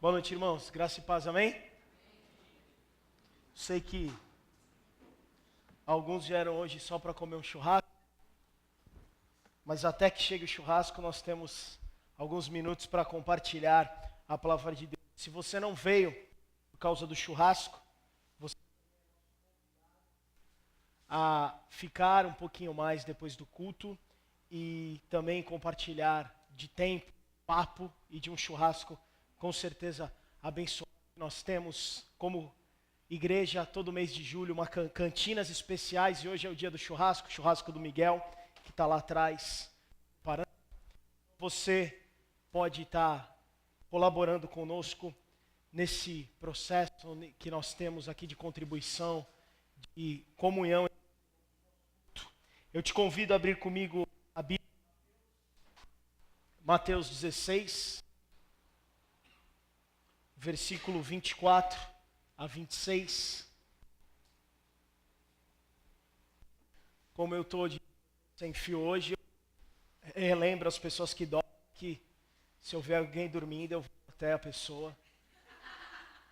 Boa noite, irmãos. Graça e paz, amém? Sei que alguns vieram hoje só para comer um churrasco, mas até que chegue o churrasco, nós temos alguns minutos para compartilhar a palavra de Deus. Se você não veio por causa do churrasco, você a ficar um pouquinho mais depois do culto e também compartilhar de tempo, papo e de um churrasco com certeza abençoado. Nós temos como igreja todo mês de julho uma cantinas especiais e hoje é o dia do churrasco do Miguel, que está lá atrás parando. Você pode estar colaborando conosco nesse processo que nós temos aqui de contribuição e comunhão. Eu te convido a abrir comigo a Bíblia, Mateus 16, versículo 24 a 26. Como eu estou sem fio hoje, eu relembro as pessoas que dormem que se houver alguém dormindo, eu vou até a pessoa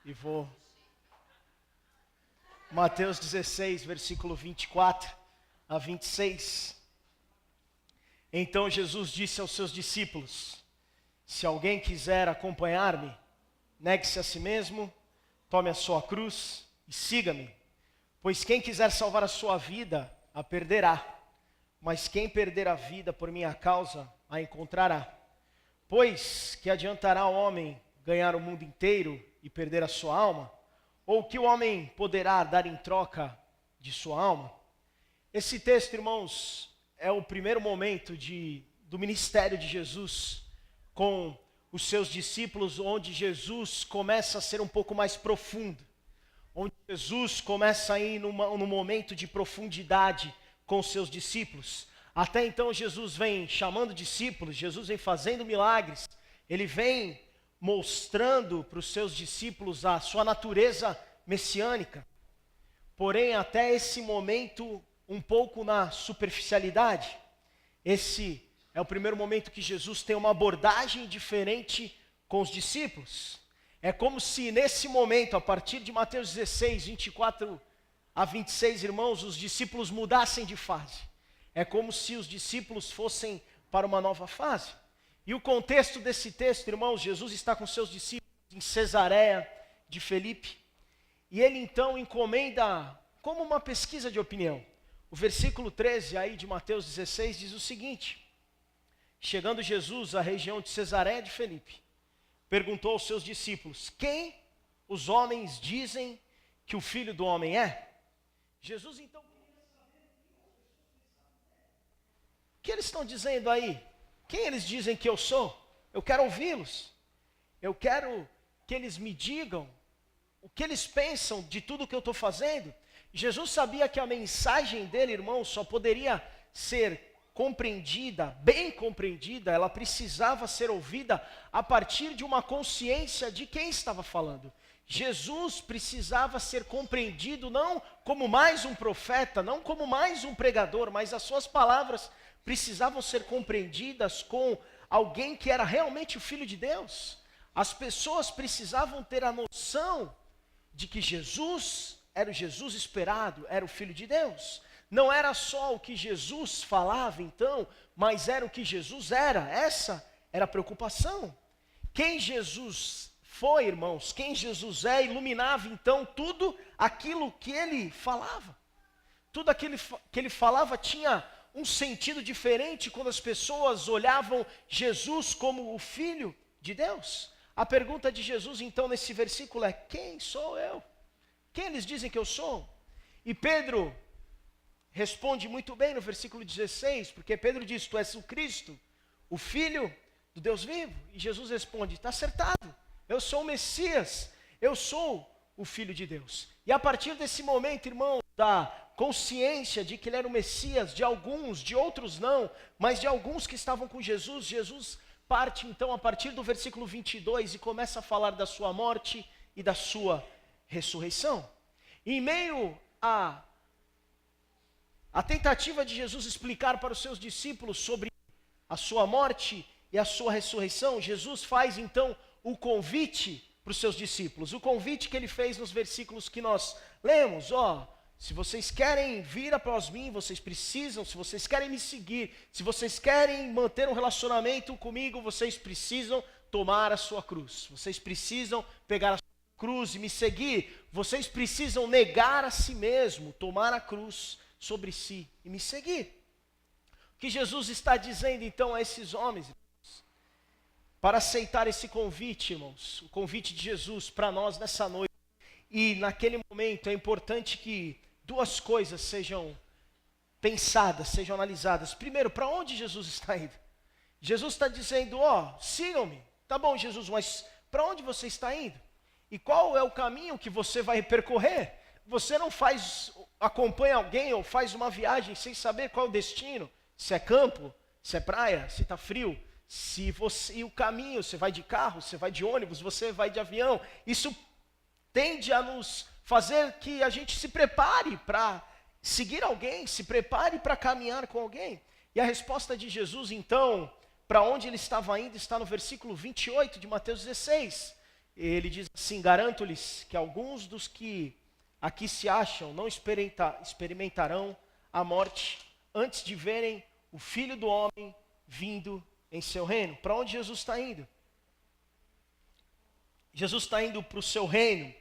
e vou. Mateus 16, versículo 24 a 26. Então Jesus disse aos seus discípulos: se alguém quiser acompanhar-me, negue-se a si mesmo, tome a sua cruz e siga-me. Pois quem quiser salvar a sua vida, a perderá. Mas quem perder a vida por minha causa, a encontrará. Pois que adiantará ao homem ganhar o mundo inteiro e perder a sua alma? Ou que o homem poderá dar em troca de sua alma? Esse texto, irmãos, é o primeiro momento do ministério de Jesus com os seus discípulos, onde Jesus começa a ser um pouco mais profundo, onde Jesus começa a ir num momento de profundidade com os seus discípulos. Até então Jesus vem chamando discípulos, Jesus vem fazendo milagres, ele vem mostrando para os seus discípulos a sua natureza messiânica, porém até esse momento um pouco na superficialidade. Esse é o primeiro momento que Jesus tem uma abordagem diferente com os discípulos. É como se nesse momento, a partir de Mateus 16, 24 a 26, irmãos, os discípulos mudassem de fase. É como se os discípulos fossem para uma nova fase. E o contexto desse texto, irmãos, Jesus está com seus discípulos em Cesareia de Filipe. E ele então encomenda como uma pesquisa de opinião. O versículo 13 aí de Mateus 16 diz o seguinte: chegando Jesus à região de Cesareia de Filipe, perguntou aos seus discípulos: quem os homens dizem que o Filho do Homem é? Jesus então queria saber o que eles estão dizendo aí. Quem eles dizem que eu sou? Eu quero ouvi-los. Eu quero que eles me digam o que eles pensam de tudo que eu estou fazendo. Jesus sabia que a mensagem dele, irmão, só poderia ser compreendida, bem compreendida, ela precisava ser ouvida a partir de uma consciência de quem estava falando. Jesus precisava ser compreendido não como mais um profeta, não como mais um pregador, mas as suas palavras precisavam ser compreendidas com alguém que era realmente o Filho de Deus. As pessoas precisavam ter a noção de que Jesus era o Jesus esperado, era o Filho de Deus. Não era só o que Jesus falava então, mas era o que Jesus era. Essa era a preocupação. Quem Jesus foi, irmãos, quem Jesus é, iluminava então tudo aquilo que ele falava. Tudo aquilo que ele falava tinha um sentido diferente quando as pessoas olhavam Jesus como o Filho de Deus. A pergunta de Jesus então nesse versículo é: quem sou eu? Quem eles dizem que eu sou? E Pedro responde muito bem no versículo 16, porque Pedro diz: tu és o Cristo, o Filho do Deus vivo. E Jesus responde: está acertado, eu sou o Messias, eu sou o Filho de Deus. E a partir desse momento, irmão, da consciência de que ele era o Messias, de alguns, de outros não, mas de alguns que estavam com Jesus, Jesus parte então a partir do versículo 22 e começa a falar da sua morte e da sua ressurreição. Em meio a tentativa de Jesus explicar para os seus discípulos sobre a sua morte e a sua ressurreição, Jesus faz então o convite para os seus discípulos. O convite que ele fez nos versículos que nós lemos, se vocês querem vir após mim, vocês precisam, se vocês querem me seguir, se vocês querem manter um relacionamento comigo, vocês precisam tomar a sua cruz. Vocês precisam pegar a sua cruz e me seguir. Vocês precisam negar a si mesmo, tomar a cruz sobre si e me seguir. O que Jesus está dizendo então a esses homens, irmãos, para aceitar esse convite, irmãos, o convite de Jesus para nós nessa noite, e naquele momento é importante que duas coisas sejam pensadas, sejam analisadas. Primeiro, para onde Jesus está indo? Jesus está dizendo, sigam-me. Tá bom, Jesus, mas para onde você está indo? E qual é o caminho que você vai percorrer? Você não acompanha alguém ou faz uma viagem sem saber qual é o destino. Se é campo, se é praia, se está frio. E o caminho, você vai de carro, você vai de ônibus, você vai de avião. Isso tende a nos fazer que a gente se prepare para seguir alguém, se prepare para caminhar com alguém. E a resposta de Jesus, então, para onde ele estava indo, está no versículo 28 de Mateus 16. Ele diz assim, garanto-lhes que alguns dos que aqui se acham não experimentarão a morte antes de verem o Filho do Homem vindo em seu reino. Para onde Jesus está indo? Jesus está indo para o seu reino.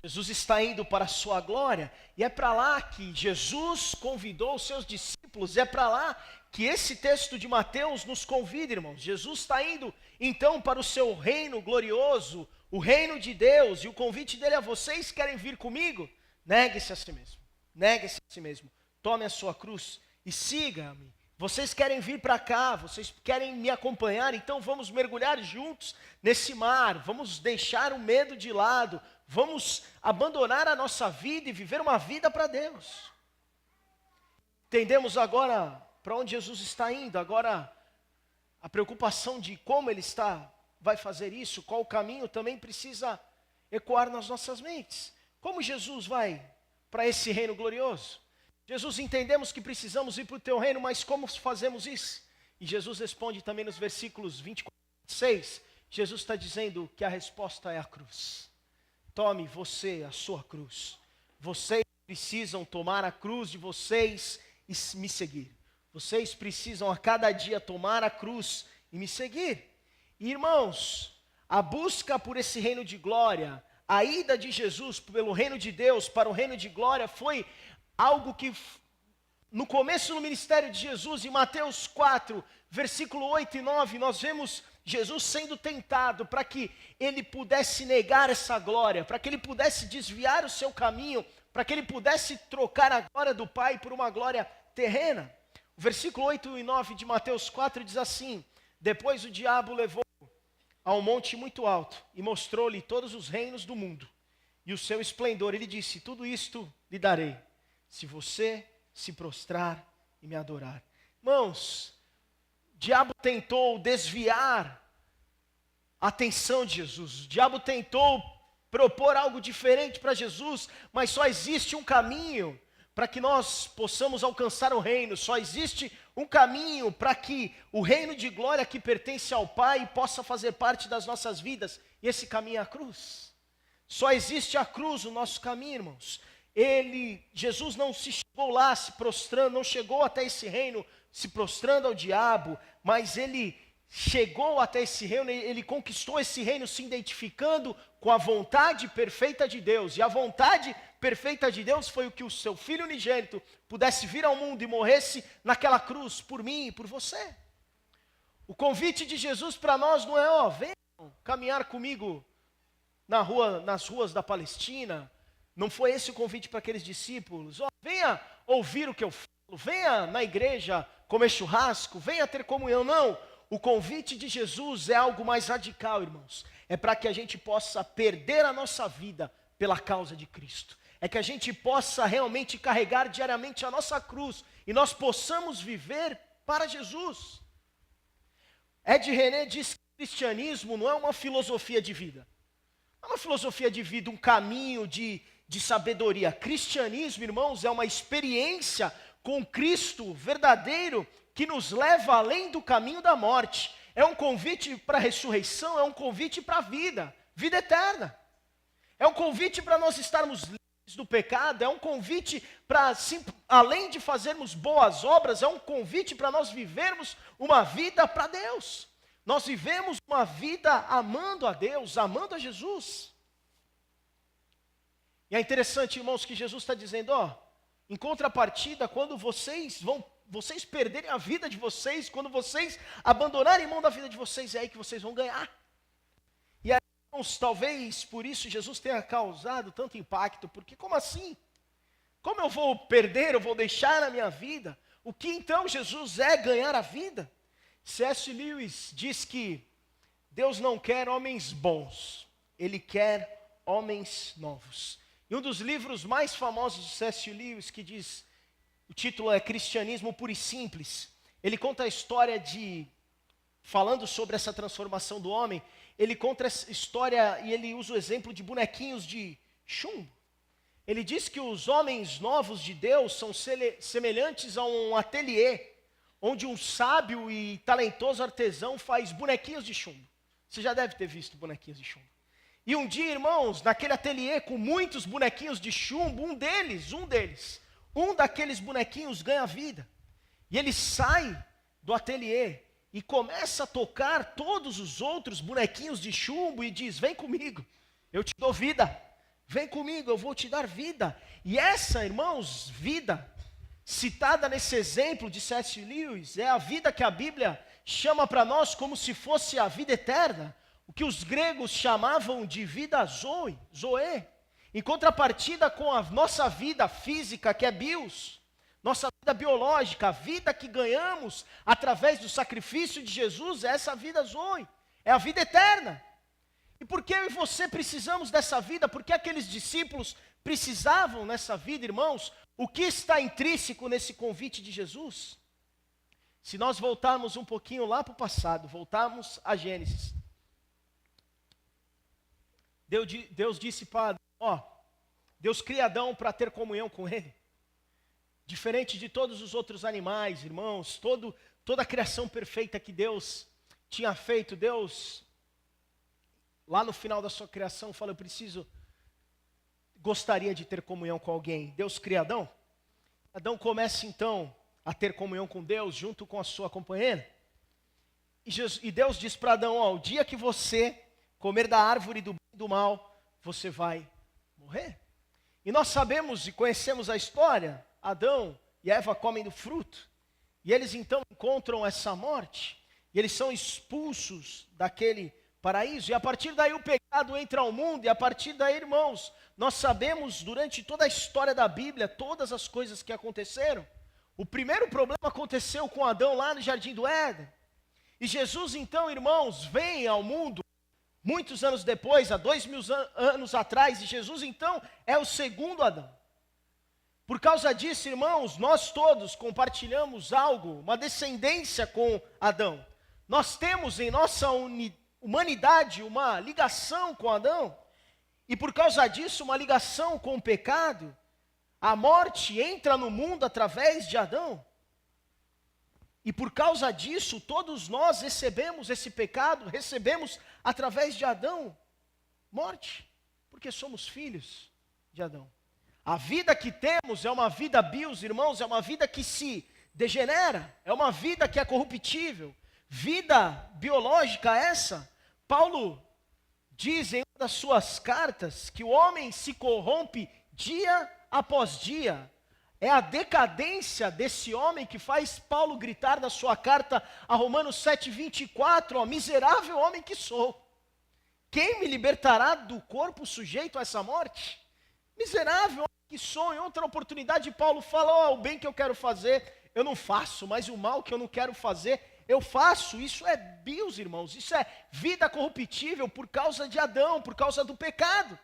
Jesus está indo para a sua glória, e é para lá que Jesus convidou os seus discípulos, é para lá que esse texto de Mateus nos convida, irmãos. Jesus está indo então para o seu reino glorioso, o reino de Deus, e o convite dele é: vocês querem vir comigo? Negue-se a si mesmo, negue-se a si mesmo, tome a sua cruz e siga-me. Vocês querem vir para cá, vocês querem me acompanhar, então vamos mergulhar juntos nesse mar, vamos deixar o medo de lado, vamos abandonar a nossa vida e viver uma vida para Deus. Entendemos agora para onde Jesus está indo, agora a preocupação de como ele vai fazer isso, qual o caminho, também precisa ecoar nas nossas mentes. Como Jesus vai para esse reino glorioso? Jesus, entendemos que precisamos ir para o teu reino, mas como fazemos isso? E Jesus responde também nos versículos 24 e 26, Jesus está dizendo que a resposta é a cruz. Tome você a sua cruz. Vocês precisam tomar a cruz de vocês e me seguir. Vocês precisam a cada dia tomar a cruz e me seguir. E, irmãos, a busca por esse reino de glória, a ida de Jesus pelo reino de Deus para o reino de glória foi algo que no começo do ministério de Jesus, em Mateus 4, versículo 8 e 9, nós vemos Jesus sendo tentado para que ele pudesse negar essa glória, para que ele pudesse desviar o seu caminho, para que ele pudesse trocar a glória do Pai por uma glória terrena. O versículo 8 e 9 de Mateus 4 diz assim: depois o diabo levou a um monte muito alto e mostrou-lhe todos os reinos do mundo e o seu esplendor. Ele disse: tudo isto lhe darei, se você se prostrar e me adorar. Irmãos, o diabo tentou desviar a atenção de Jesus. O diabo tentou propor algo diferente para Jesus, mas só existe um caminho para que nós possamos alcançar o reino. Só existe um caminho para que o reino de glória que pertence ao Pai possa fazer parte das nossas vidas. E esse caminho é a cruz. Só existe a cruz no nosso caminho, irmãos. Jesus não se chegou lá se prostrando, não chegou até esse reino se prostrando ao diabo, mas ele chegou até esse reino, ele conquistou esse reino se identificando com a vontade perfeita de Deus. E a vontade perfeita de Deus foi o que o seu Filho unigênito pudesse vir ao mundo e morresse naquela cruz por mim e por você. O convite de Jesus para nós não é: venham caminhar comigo nas ruas da Palestina. Não foi esse o convite para aqueles discípulos. Venha ouvir o que eu falo, venha na igreja comer churrasco, venha ter comunhão. Não, o convite de Jesus é algo mais radical, irmãos. É para que a gente possa perder a nossa vida pela causa de Cristo. É que a gente possa realmente carregar diariamente a nossa cruz e nós possamos viver para Jesus. Ed René diz que o cristianismo não é uma filosofia de vida. Não é uma filosofia de vida, um caminho de sabedoria. Cristianismo, irmãos, é uma experiência com Cristo verdadeiro que nos leva além do caminho da morte. É um convite para a ressurreição, é um convite para a vida, Vida eterna. É um convite para nós estarmos livres do pecado, é um convite para, além de fazermos boas obras, é um convite para nós vivermos uma vida para Deus. Nós vivemos uma vida amando a Deus, amando a Jesus. E é interessante, irmãos, que Jesus está dizendo, em contrapartida, quando vocês perderem a vida de vocês, quando vocês abandonarem mão da vida de vocês, é aí que vocês vão ganhar. E aí, irmãos, talvez por isso Jesus tenha causado tanto impacto, porque como assim? Como eu vou perder, eu vou deixar a minha vida? O que então Jesus é ganhar a vida? C.S. Lewis diz que Deus não quer homens bons, Ele quer homens novos. E um dos livros mais famosos de C.S. Lewis, que diz, o título é Cristianismo Puro e Simples, ele conta a história falando sobre essa transformação do homem, ele conta essa história e ele usa o exemplo de bonequinhos de chumbo. Ele diz que os homens novos de Deus são semelhantes a um ateliê, onde um sábio e talentoso artesão faz bonequinhos de chumbo. Você já deve ter visto bonequinhos de chumbo. E um dia, irmãos, naquele ateliê com muitos bonequinhos de chumbo, um daqueles bonequinhos ganha vida. E ele sai do ateliê e começa a tocar todos os outros bonequinhos de chumbo e diz, vem comigo, eu te dou vida. Vem comigo, eu vou te dar vida. E essa, irmãos, vida citada nesse exemplo de C.S. Lewis, é a vida que a Bíblia chama para nós como se fosse a vida eterna, o que os gregos chamavam de vida zoe, em contrapartida com a nossa vida física, que é bios, nossa vida biológica, a vida que ganhamos através do sacrifício de Jesus, é essa vida zoe, é a vida eterna. E por que eu e você precisamos dessa vida? Porque aqueles discípulos precisavam nessa vida, irmãos. O que está intrínseco nesse convite de Jesus? Se nós voltarmos um pouquinho lá para o passado, voltarmos a Gênesis. Deus disse para Adão, Deus cria Adão para ter comunhão com ele. Diferente de todos os outros animais, irmãos, toda a criação perfeita que Deus tinha feito, Deus, lá no final da sua criação, fala, gostaria de ter comunhão com alguém. Deus cria Adão. Adão começa então a ter comunhão com Deus junto com a sua companheira. E Deus diz para Adão, o dia que você comer da árvore do bem e do mal, você vai morrer. E nós sabemos e conhecemos a história, Adão e Eva comem do fruto. E eles então encontram essa morte. E eles são expulsos daquele paraíso, e a partir daí o pecado entra ao mundo, e a partir daí, irmãos, nós sabemos durante toda a história da Bíblia, todas as coisas que aconteceram. O primeiro problema aconteceu com Adão lá no Jardim do Éden, e Jesus então, irmãos, vem ao mundo, muitos anos depois, há 2000 anos atrás, e Jesus então é o segundo Adão. Por causa disso, irmãos, nós todos compartilhamos algo, uma descendência com Adão. Nós temos em nossa humanidade uma ligação com Adão, e por causa disso uma ligação com o pecado. A morte entra no mundo através de Adão, e por causa disso todos nós recebemos esse pecado, recebemos através de Adão morte, porque somos filhos de Adão. A vida que temos é uma vida bios, irmãos, é uma vida que se degenera, é uma vida que é corruptível. Vida biológica essa, Paulo diz em uma das suas cartas que o homem se corrompe dia após dia. É a decadência desse homem que faz Paulo gritar na sua carta a Romanos 7:24, miserável homem que sou. Quem me libertará do corpo sujeito a essa morte? Miserável homem que sou. Em outra oportunidade Paulo fala, o bem que eu quero fazer eu não faço, mas o mal que eu não quero fazer eu faço. Isso é bios, irmãos, isso é vida corruptível por causa de Adão, por causa do pecado.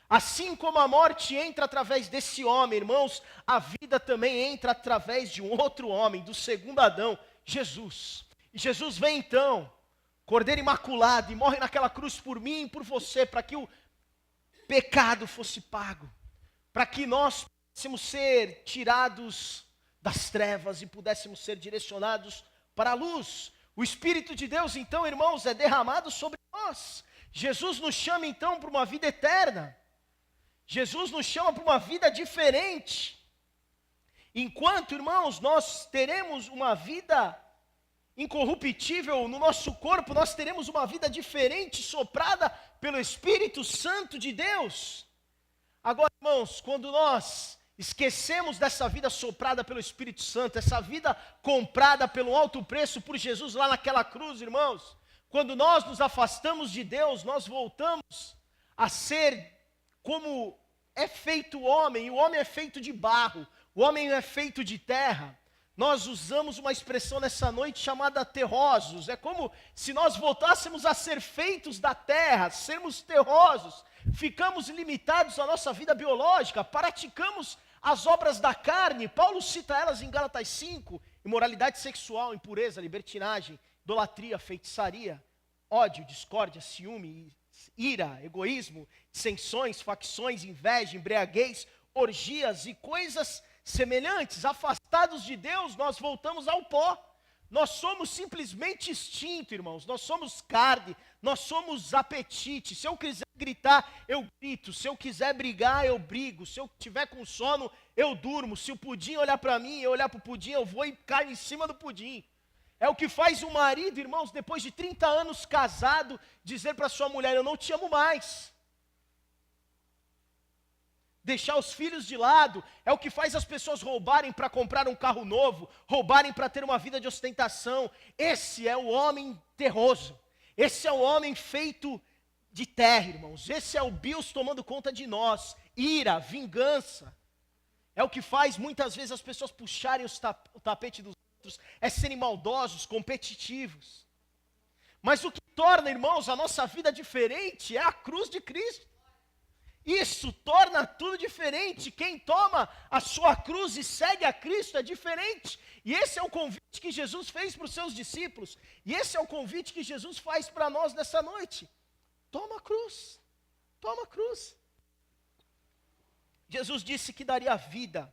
Assim como a morte entra através desse homem, irmãos, a vida também entra através de um outro homem, do segundo Adão, Jesus. E Jesus vem então, Cordeiro Imaculado, e morre naquela cruz por mim e por você, para que o pecado fosse pago, para que nós pudéssemos ser tirados das trevas e pudéssemos ser direcionados para a luz. O Espírito de Deus, então, irmãos, é derramado sobre nós. Jesus nos chama então para uma vida eterna. Jesus nos chama para uma vida diferente. Enquanto, irmãos, nós teremos uma vida incorruptível no nosso corpo, nós teremos uma vida diferente, soprada pelo Espírito Santo de Deus. Agora, irmãos, quando nós esquecemos dessa vida soprada pelo Espírito Santo, essa vida comprada pelo alto preço por Jesus lá naquela cruz, irmãos, quando nós nos afastamos de Deus, nós voltamos a ser como é feito o homem é feito de barro, o homem é feito de terra. Nós usamos uma expressão nessa noite chamada terrosos. É como se nós voltássemos a ser feitos da terra, sermos terrosos. Ficamos limitados à nossa vida biológica, praticamos as obras da carne. Paulo cita elas em Gálatas 5, imoralidade sexual, impureza, libertinagem, idolatria, feitiçaria, ódio, discórdia, ciúme, ira, egoísmo, dissensões, facções, inveja, embriaguez, orgias e coisas semelhantes. Afastados de Deus, nós voltamos ao pó. Nós somos simplesmente instinto, irmãos. Nós somos carne, nós somos apetite. Se eu quiser gritar, eu grito. Se eu quiser brigar, eu brigo. Se eu tiver com sono, eu durmo. Se o pudim olhar para mim, eu olhar para o pudim, eu vou e caio em cima do pudim. É o que faz um marido, irmãos, depois de 30 anos casado, dizer para sua mulher: eu não te amo mais. Deixar os filhos de lado, é o que faz as pessoas roubarem para comprar um carro novo, roubarem para ter uma vida de ostentação. Esse é o homem terroso, esse é o homem feito de terra, irmãos. Esse é o bios tomando conta de nós, ira, vingança. É o que faz muitas vezes as pessoas puxarem o tapete dos outros, é serem maldosos, competitivos. Mas o que torna, irmãos, a nossa vida diferente é a cruz de Cristo. Isso torna tudo diferente. Quem toma a sua cruz e segue a Cristo é diferente. E esse é o convite que Jesus fez para os seus discípulos. E esse é o convite que Jesus faz para nós nessa noite. Toma a cruz. Toma a cruz. Jesus disse que daria vida,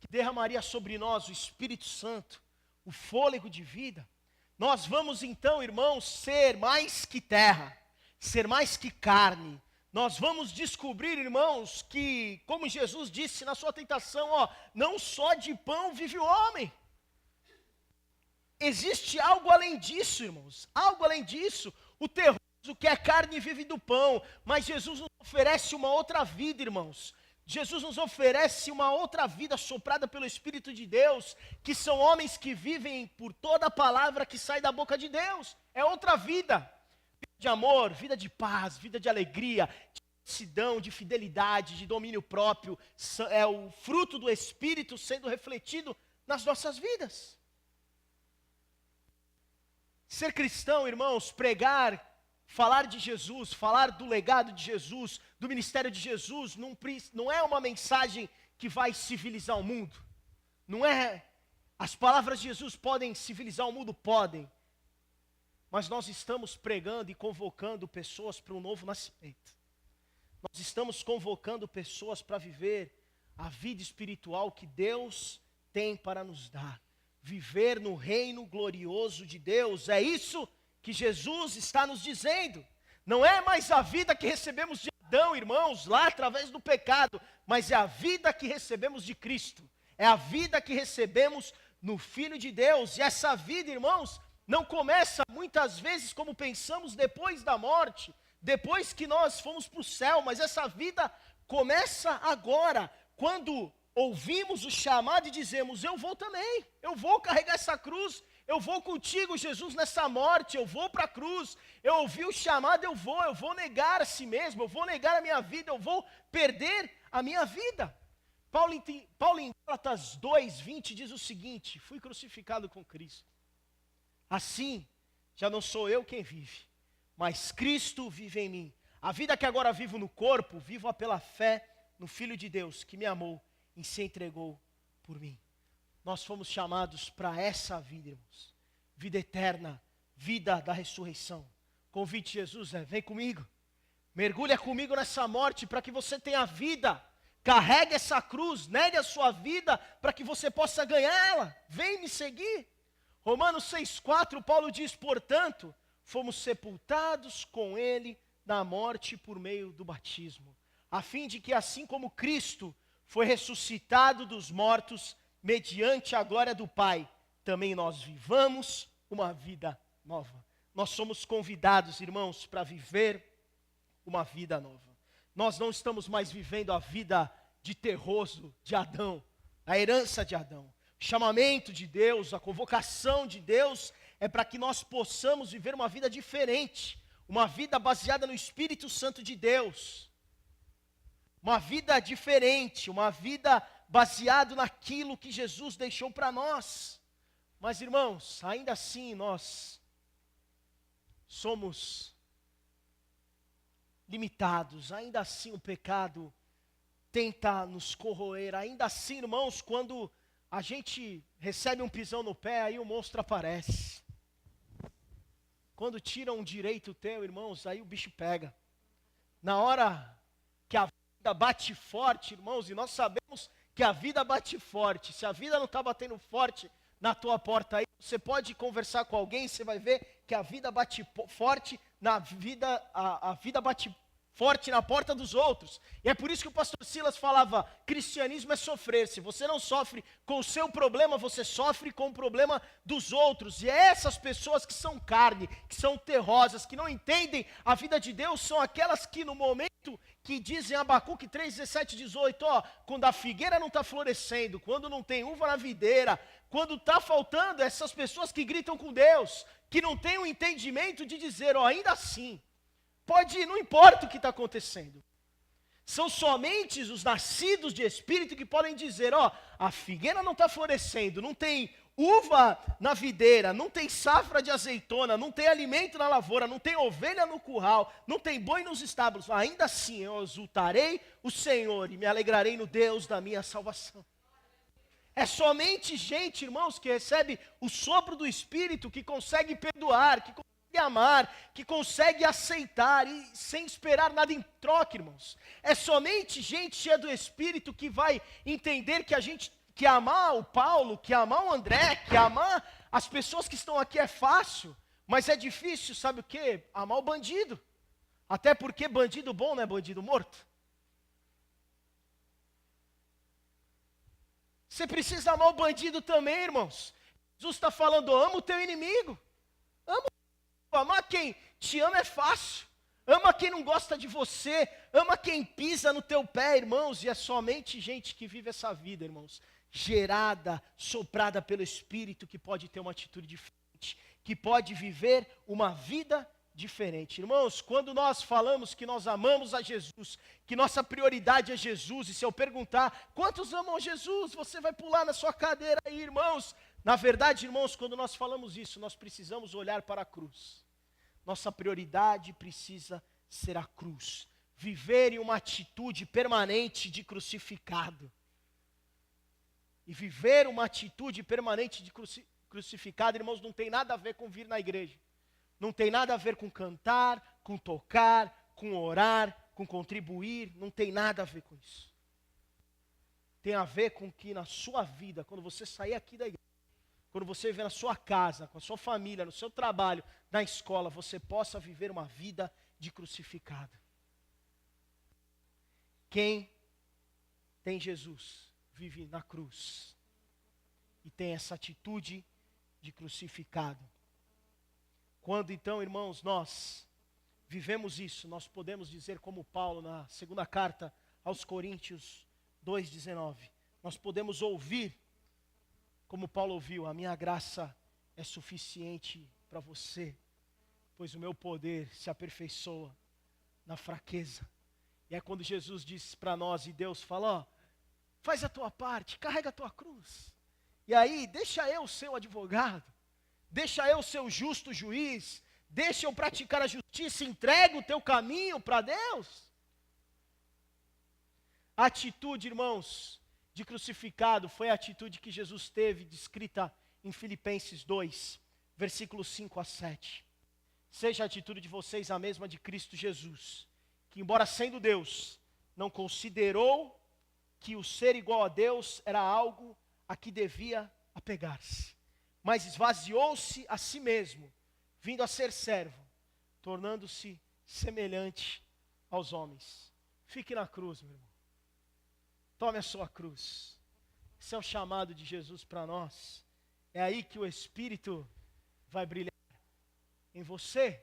que derramaria sobre nós o Espírito Santo, o fôlego de vida. Nós vamos então, irmãos, ser mais que terra, ser mais que carne. Nós vamos descobrir, irmãos, que, como Jesus disse na sua tentação, não só de pão vive o homem. Existe algo além disso, irmãos, algo além disso. O terroso que é carne vive do pão, mas Jesus nos oferece uma outra vida, irmãos. Jesus nos oferece uma outra vida soprada pelo Espírito de Deus, que são homens que vivem por toda a palavra que sai da boca de Deus. É outra vida. De amor, vida de paz, vida de alegria, de mansidão, de fidelidade, de domínio próprio. É o fruto do Espírito sendo refletido nas nossas vidas. Ser cristão, irmãos, pregar, falar de Jesus, falar do legado de Jesus, do ministério de Jesus, não é uma mensagem que vai civilizar o mundo. Não é. As palavras de Jesus podem civilizar o mundo? Podem. Mas nós estamos pregando e convocando pessoas para um novo nascimento. Nós estamos convocando pessoas para viver a vida espiritual que Deus tem para nos dar. Viver no reino glorioso de Deus. É isso que Jesus está nos dizendo. Não é mais a vida que recebemos de Adão, irmãos, lá através do pecado, mas é a vida que recebemos de Cristo. É a vida que recebemos no Filho de Deus. E essa vida, irmãos, não começa muitas vezes como pensamos depois da morte, depois que nós fomos para o céu, mas essa vida começa agora, quando ouvimos o chamado e dizemos: eu vou também, eu vou carregar essa cruz, eu vou contigo, Jesus, nessa morte, eu vou para a cruz, eu ouvi o chamado, eu vou negar a si mesmo, eu vou negar a minha vida, eu vou perder a minha vida. Paulo em Gálatas 2:20 diz o seguinte: fui crucificado com Cristo. Assim, já não sou eu quem vive, mas Cristo vive em mim. A vida que agora vivo no corpo, vivo-a pela fé no Filho de Deus, que me amou e se entregou por mim. Nós fomos chamados para essa vida, irmãos. Vida eterna, vida da ressurreição. O convite de Jesus é: vem comigo, mergulha comigo nessa morte para que você tenha vida. Carregue essa cruz, negue a sua vida para que você possa ganhá-la. Vem me seguir. Romanos 6,4, Paulo diz: portanto, fomos sepultados com ele na morte por meio do batismo, a fim de que assim como Cristo foi ressuscitado dos mortos mediante a glória do Pai, também nós vivamos uma vida nova. Nós somos convidados, irmãos, para viver uma vida nova. Nós não estamos mais vivendo a vida de terroso de Adão, a herança de Adão. O chamamento de Deus, a convocação de Deus é para que nós possamos viver uma vida diferente, uma vida baseada no Espírito Santo de Deus. Uma vida diferente, uma vida baseada naquilo que Jesus deixou para nós. Mas, irmãos, ainda assim nós somos limitados, ainda assim o pecado tenta nos corroer, ainda assim, irmãos, quando a gente recebe um pisão no pé, aí o monstro aparece. Quando tiram um direito teu, irmãos, aí o bicho pega. Na hora que a vida bate forte, irmãos, e nós sabemos que a vida bate forte, se a vida não está batendo forte na tua porta aí, você pode conversar com alguém, você vai ver que a vida bate forte na vida, a vida bate forte na porta dos outros. E é por isso que o pastor Silas falava, cristianismo é sofrer. Se você não sofre com o seu problema, você sofre com o problema dos outros. E essas pessoas que são carne, que são terrosas, que não entendem a vida de Deus, são aquelas que no momento que dizem Abacuque 3, 17, 18, ó, quando a figueira não está florescendo, quando não tem uva na videira, quando está faltando, essas pessoas que gritam com Deus, que não têm o entendimento de dizer, ó, ainda assim, não importa o que está acontecendo. São somente os nascidos de espírito que podem dizer, ó, a figueira não está florescendo, não tem uva na videira, não tem safra de azeitona, não tem alimento na lavoura, não tem ovelha no curral, não tem boi nos estábulos. Ainda assim eu exultarei o Senhor e me alegrarei no Deus da minha salvação. É somente gente, irmãos, que recebe o sopro do Espírito, que consegue perdoar, que consegue amar, que consegue aceitar e sem esperar nada em troca, irmãos. É somente gente cheia do Espírito que vai entender que amar o Paulo, que amar o André, que amar as pessoas que estão aqui é fácil, mas é difícil, sabe o quê? Amar o bandido. Até porque bandido bom não é bandido morto. Você precisa amar o bandido também, irmãos. Jesus está falando, ama o teu inimigo. Amar quem te ama é fácil. Ama quem não gosta de você. Ama quem pisa no teu pé, irmãos. E é somente gente que vive essa vida, irmãos, gerada, soprada pelo Espírito, que pode ter uma atitude diferente, que pode viver uma vida diferente. Irmãos, quando nós falamos que nós amamos a Jesus, que nossa prioridade é Jesus, e se eu perguntar, quantos amam Jesus? Você vai pular na sua cadeira aí, irmãos. Na verdade, irmãos, quando nós falamos isso, nós precisamos olhar para a cruz. Nossa prioridade precisa ser a cruz. Viver em uma atitude permanente de crucificado. E viver uma atitude permanente de crucificado, irmãos, não tem nada a ver com vir na igreja. Não tem nada a ver com cantar, com tocar, com orar, com contribuir. Não tem nada a ver com isso. Tem a ver com que na sua vida, quando você sair aqui da igreja, quando você viver na sua casa, com a sua família, no seu trabalho, na escola, você possa viver uma vida de crucificado. Quem tem Jesus vive na cruz e tem essa atitude de crucificado. Quando então, irmãos, nós vivemos isso, nós podemos dizer como Paulo na segunda carta aos Coríntios 2,19, nós podemos ouvir como Paulo ouviu, a minha graça é suficiente para você, pois o meu poder se aperfeiçoa na fraqueza. E é quando Jesus diz para nós, e Deus fala, ó, faz a tua parte, carrega a tua cruz. E aí, deixa eu ser o advogado, deixa eu ser o justo juiz, deixa eu praticar a justiça, entrega o teu caminho para Deus. A atitude, irmãos, de crucificado foi a atitude que Jesus teve, descrita em Filipenses 2, versículos 5 a 7. Seja a atitude de vocês a mesma de Cristo Jesus, que embora sendo Deus, não considerou que o ser igual a Deus era algo a que devia apegar-se, mas esvaziou-se a si mesmo, vindo a ser servo, tornando-se semelhante aos homens. Fique na cruz, meu irmão. Tome a sua cruz. Esse é o chamado de Jesus para nós. É aí que o Espírito vai brilhar em você,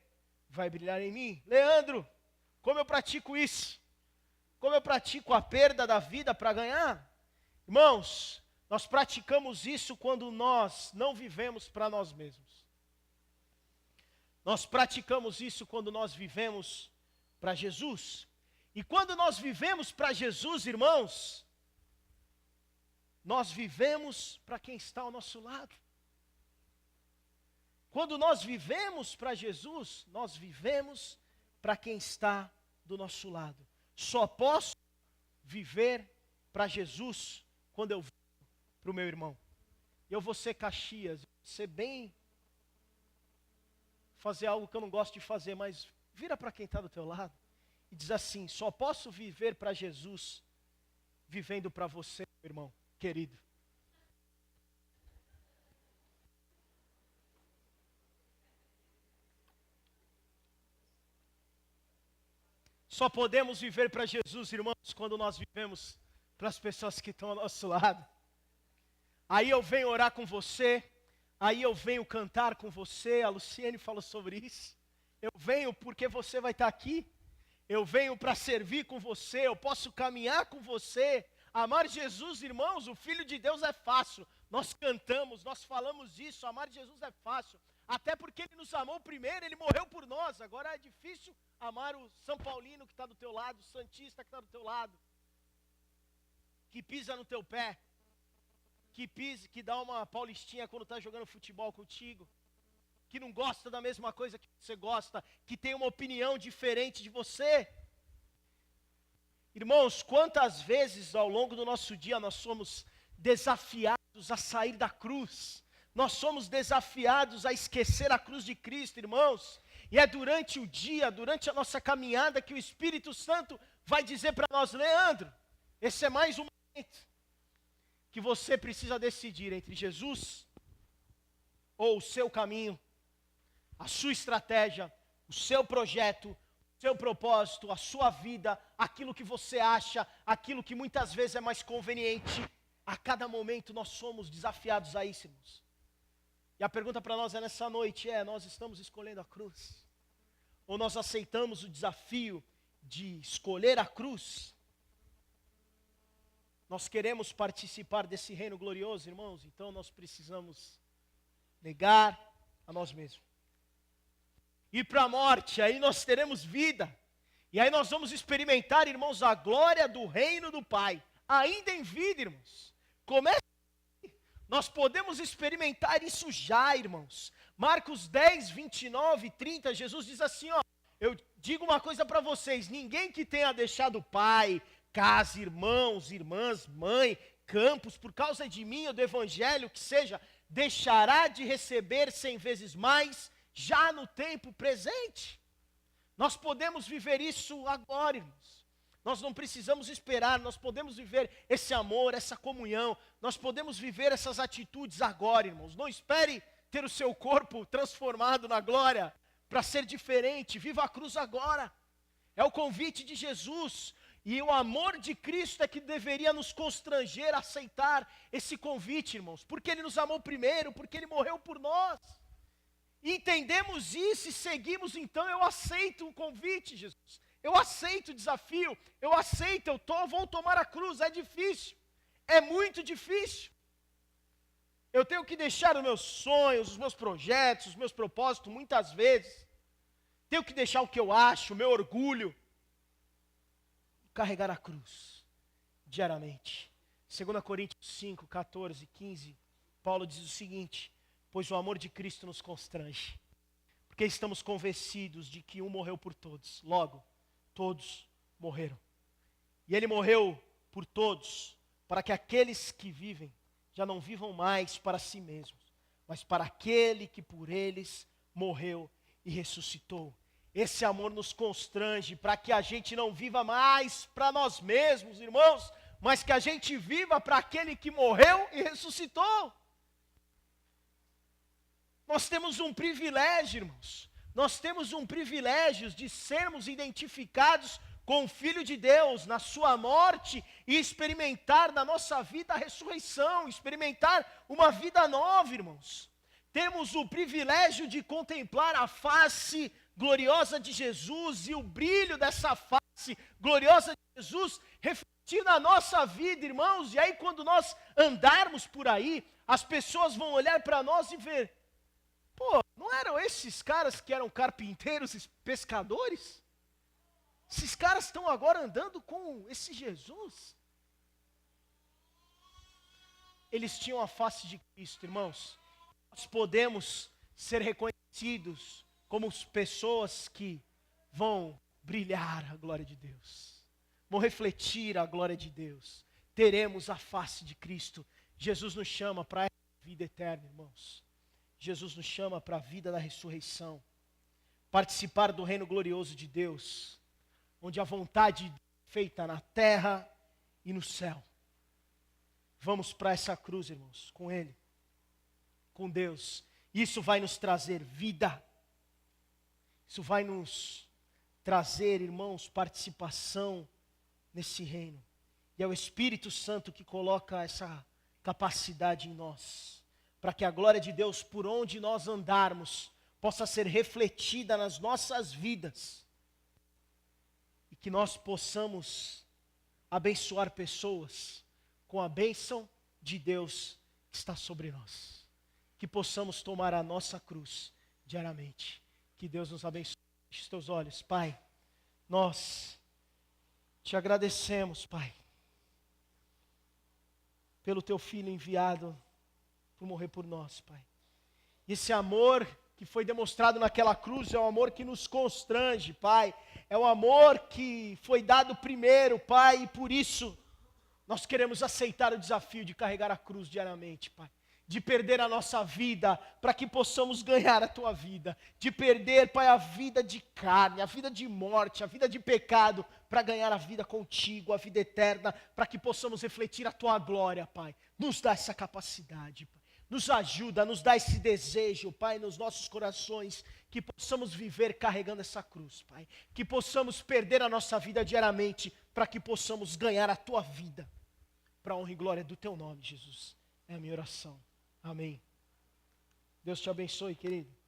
vai brilhar em mim. Leandro, como eu pratico isso? Como eu pratico a perda da vida para ganhar? Irmãos, nós praticamos isso quando nós não vivemos para nós mesmos. Nós praticamos isso quando nós vivemos para Jesus. E quando nós vivemos para Jesus, irmãos, nós vivemos para quem está ao nosso lado. Quando nós vivemos para Jesus, nós vivemos para quem está do nosso lado. Só posso viver para Jesus quando eu vivo para o meu irmão. Eu vou ser Caxias, vou ser bem, fazer algo que eu não gosto de fazer, mas vira para quem está do teu lado e diz assim: só posso viver para Jesus vivendo para você, meu irmão querido. Só podemos viver para Jesus, irmãos, quando nós vivemos para as pessoas que estão ao nosso lado. Aí eu venho orar com você, aí eu venho cantar com você, a Luciene falou sobre isso. Eu venho porque você vai estar aqui, eu venho para servir com você, eu posso caminhar com você. Amar Jesus, irmãos, o Filho de Deus é fácil. Nós cantamos, nós falamos isso, amar Jesus é fácil. Até porque Ele nos amou primeiro, Ele morreu por nós. Agora é difícil amar o São Paulino que está do teu lado, o Santista que está do teu lado, que pisa no teu pé, que dá uma paulistinha quando está jogando futebol contigo, que não gosta da mesma coisa que você gosta, que tem uma opinião diferente de você. Irmãos, quantas vezes ao longo do nosso dia nós somos desafiados a sair da cruz, nós somos desafiados a esquecer a cruz de Cristo, irmãos, e é durante o dia, durante a nossa caminhada, que o Espírito Santo vai dizer para nós: Leandro, esse é mais um momento que você precisa decidir entre Jesus ou o seu caminho, a sua estratégia, o seu projeto, seu propósito, a sua vida, aquilo que você acha, aquilo que muitas vezes é mais conveniente. A cada momento nós somos desafiados a isso, irmãos. E a pergunta para nós nessa noite nós estamos escolhendo a cruz? Ou nós aceitamos o desafio de escolher a cruz? Nós queremos participar desse reino glorioso, irmãos, então nós precisamos negar a nós mesmos. Ir para a morte, aí nós teremos vida. E aí nós vamos experimentar, irmãos, a glória do reino do Pai. Ainda em vida, irmãos. Nós podemos experimentar isso já, irmãos. Marcos 10, 29 e 30, Jesus diz assim, eu digo uma coisa para vocês: ninguém que tenha deixado pai, casa, irmãos, irmãs, mãe, campos, por causa de mim ou do evangelho, que seja, deixará de receber 100 vezes mais, já no tempo presente. Nós podemos viver isso agora, irmãos. Nós não precisamos esperar, nós podemos viver esse amor, essa comunhão, nós podemos viver essas atitudes agora, irmãos. Não espere ter o seu corpo transformado na glória para ser diferente. Viva a cruz agora. É o convite de Jesus. E o amor de Cristo é que deveria nos constranger a aceitar esse convite, irmãos. Porque Ele nos amou primeiro, porque Ele morreu por nós. E entendemos isso e seguimos, então eu aceito o convite, Jesus. Eu aceito o desafio, eu aceito, vou tomar a cruz. É difícil, é muito difícil. Eu tenho que deixar os meus sonhos, os meus projetos, os meus propósitos, muitas vezes. Tenho que deixar o que eu acho, o meu orgulho. Carregar a cruz, diariamente. 2 Coríntios 5, 14, 15, Paulo diz o seguinte: pois o amor de Cristo nos constrange, porque estamos convencidos de que um morreu por todos, logo, todos morreram. E Ele morreu por todos, para que aqueles que vivem, já não vivam mais para si mesmos, mas para aquele que por eles morreu e ressuscitou. Esse amor nos constrange para que a gente não viva mais para nós mesmos, irmãos, mas que a gente viva para aquele que morreu e ressuscitou. Nós temos um privilégio, irmãos, nós temos um privilégio de sermos identificados com o Filho de Deus na sua morte e experimentar na nossa vida a ressurreição, experimentar uma vida nova, irmãos. Temos o privilégio de contemplar a face gloriosa de Jesus e o brilho dessa face gloriosa de Jesus refletir na nossa vida, irmãos. E aí quando nós andarmos por aí, as pessoas vão olhar para nós e ver, pô, não eram esses caras que eram carpinteiros e pescadores? Esses caras estão agora andando com esse Jesus. Eles tinham a face de Cristo, irmãos. Nós podemos ser reconhecidos como pessoas que vão brilhar a glória de Deus, vão refletir a glória de Deus. Teremos a face de Cristo. Jesus nos chama para a vida eterna, irmãos. Jesus nos chama para a vida da ressurreição, participar do reino glorioso de Deus, onde a vontade é feita na terra e no céu. Vamos para essa cruz, irmãos, com Ele, com Deus. Isso vai nos trazer vida. Isso vai nos trazer, irmãos, participação nesse reino. E é o Espírito Santo que coloca essa capacidade em nós, para que a glória de Deus, por onde nós andarmos, possa ser refletida nas nossas vidas. E que nós possamos abençoar pessoas com a bênção de Deus que está sobre nós. Que possamos tomar a nossa cruz diariamente. Que Deus nos abençoe. Feche os teus olhos, Pai. Nós te agradecemos, Pai, pelo teu Filho enviado por morrer por nós, Pai. E esse amor que foi demonstrado naquela cruz é um amor que nos constrange, Pai. É um amor que foi dado primeiro, Pai, e por isso nós queremos aceitar o desafio de carregar a cruz diariamente, Pai. De perder a nossa vida para que possamos ganhar a tua vida. De perder, Pai, a vida de carne, a vida de morte, a vida de pecado, para ganhar a vida contigo, a vida eterna, para que possamos refletir a tua glória, Pai. Nos dá essa capacidade, Pai. Nos ajuda, nos dá esse desejo, Pai, nos nossos corações, que possamos viver carregando essa cruz, Pai. Que possamos perder a nossa vida diariamente, para que possamos ganhar a tua vida. Para a honra e glória do teu nome, Jesus. É a minha oração. Amém. Deus te abençoe, querido.